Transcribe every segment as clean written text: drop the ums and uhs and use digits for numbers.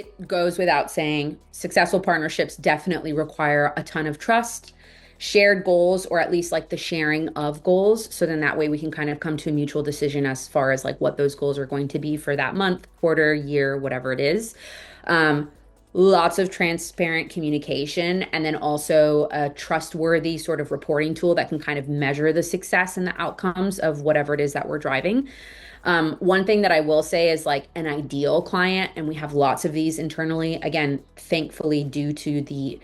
It goes without saying, successful partnerships definitely require a ton of trust, shared goals, or at least like the sharing of goals. So then that way we can kind of come to a mutual decision as far as like what those goals are going to be for that month, quarter, year, whatever it is. Um, Lots of transparent communication, and then also a trustworthy sort of reporting tool that can kind of measure the success and the outcomes of whatever it is that we're driving. One thing that I will say is like an ideal client, and we have lots of these internally, again, thankfully, due to the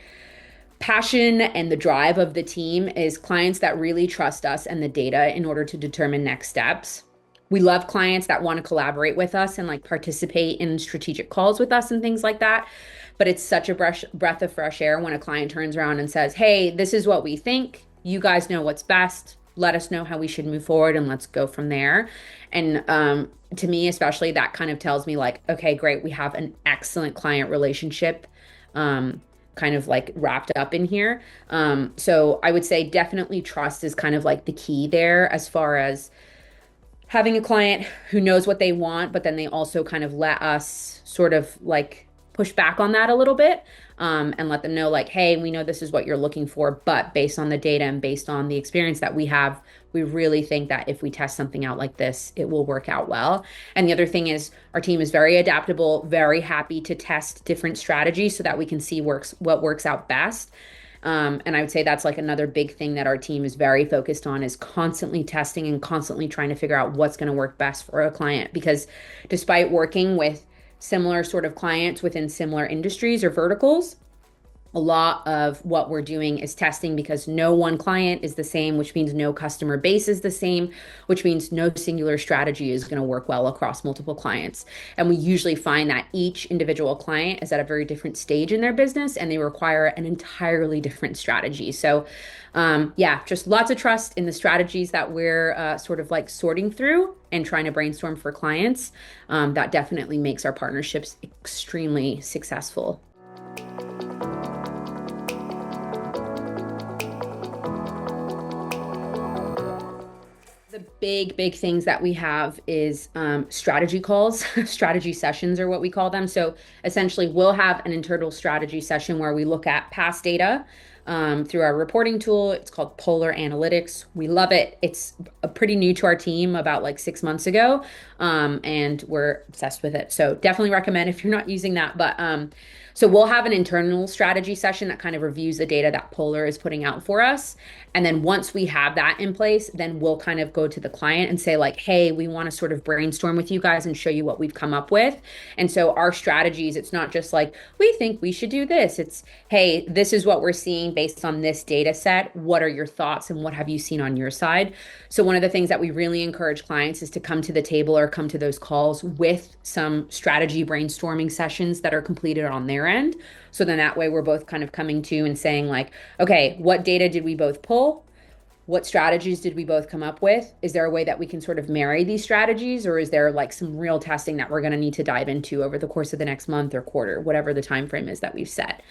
passion and the drive of the team, is clients that really trust us and the data in order to determine next steps. We love clients that want to collaborate with us and like participate in strategic calls with us and things like that. But it's such a breath of fresh air when a client turns around and says, hey, this is what we think. You guys know what's best. Let us know how we should move forward and let's go from there. And to me, especially, that kind of tells me like, okay, great. We have an excellent client relationship kind of like wrapped up in here. So I would say definitely trust is kind of like the key there as far as having a client who knows what they want, but then they also kind of let us sort of like push back on that a little bit, and let them know like, hey, we know this is what you're looking for, but based on the data and based on the experience that we have, we really think that if we test something out like this, it will work out well. And the other thing is our team is very adaptable, very happy to test different strategies so that we can see what works out best. And I would say that's like another big thing that our team is very focused on, is constantly testing and constantly trying to figure out what's going to work best for a client. Because despite working with similar sort of clients within similar industries or verticals, a lot of what we're doing is testing, because no one client is the same, which means no customer base is the same, which means no singular strategy is going to work well across multiple clients. And we usually find that each individual client is at a very different stage in their business and they require an entirely different strategy. So yeah, just lots of trust in the strategies that we're sort of like sorting through and trying to brainstorm for clients. That definitely makes our partnerships extremely successful. The big things that we have is strategy calls. Strategy sessions are what we call them. So essentially, we'll have an internal strategy session where we look at past data through our reporting tool. It's called Polar Analytics. We love it. It's pretty new to our team, about like 6 months ago, and we're obsessed with it. So definitely recommend if you're not using that. But so we'll have an internal strategy session that kind of reviews the data that Polar is putting out for us. And then once we have that in place, then we'll kind of go to the client and say like, hey, we want to sort of brainstorm with you guys and show you what we've come up with. And so our strategies, it's not just like, we think we should do this. It's, hey, this is what we're seeing based on this data set. What are your thoughts and what have you seen on your side? So one of the things that we really encourage clients is to come to the table or come to those calls with some strategy brainstorming sessions that are completed on their end. So then that way we're both kind of coming to and saying like, okay, what data did we both pull? What strategies did we both come up with? Is there a way that we can sort of marry these strategies, or is there like some real testing that we're going to need to dive into over the course of the next month or quarter, whatever the time frame is that we've set?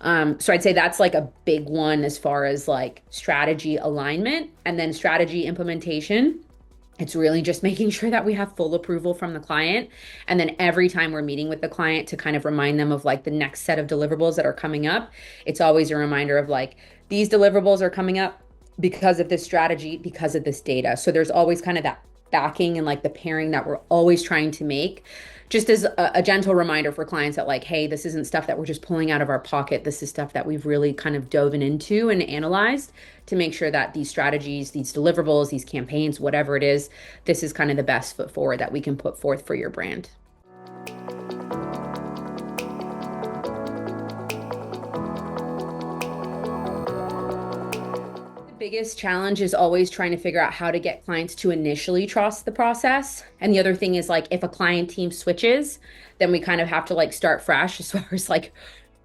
So I'd say that's like a big one as far as like strategy alignment, and then strategy implementation. It's really just making sure that we have full approval from the client. And then every time we're meeting with the client to kind of remind them of like the next set of deliverables that are coming up, it's always a reminder of like, these deliverables are coming up because of this strategy, because of this data. So there's always kind of that backing and like the pairing that we're always trying to make, just as a gentle reminder for clients that like, hey, this isn't stuff that we're just pulling out of our pocket. This is stuff that we've really kind of dove into and analyzed to make sure that these strategies, these deliverables, these campaigns, whatever it is, this is kind of the best foot forward that we can put forth for your brand. Biggest challenge is always trying to figure out how to get clients to initially trust the process. And the other thing is like, if a client team switches, then we kind of have to like start fresh as far as like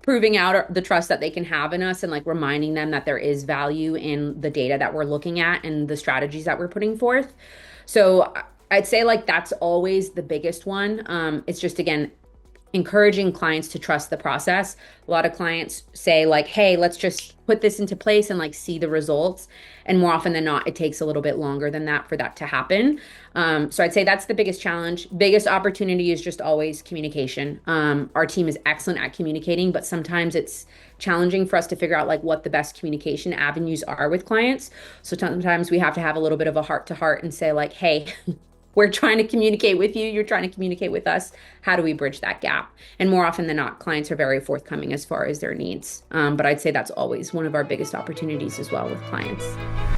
proving out the trust that they can have in us and like reminding them that there is value in the data that we're looking at and the strategies that we're putting forth. So I'd say like that's always the biggest one. It's just, again, encouraging clients to trust the process. A lot of clients say like, hey, let's just put this into place and like see the results. And more often than not, it takes a little bit longer than that for that to happen. So I'd say that's the biggest challenge. Biggest opportunity is just always communication. Our team is excellent at communicating, but sometimes it's challenging for us to figure out like what the best communication avenues are with clients. So sometimes we have to have a little bit of a heart to heart and say like, hey, we're trying to communicate with you, you're trying to communicate with us. How do we bridge that gap? And more often than not, clients are very forthcoming as far as their needs. But I'd say that's always one of our biggest opportunities as well with clients.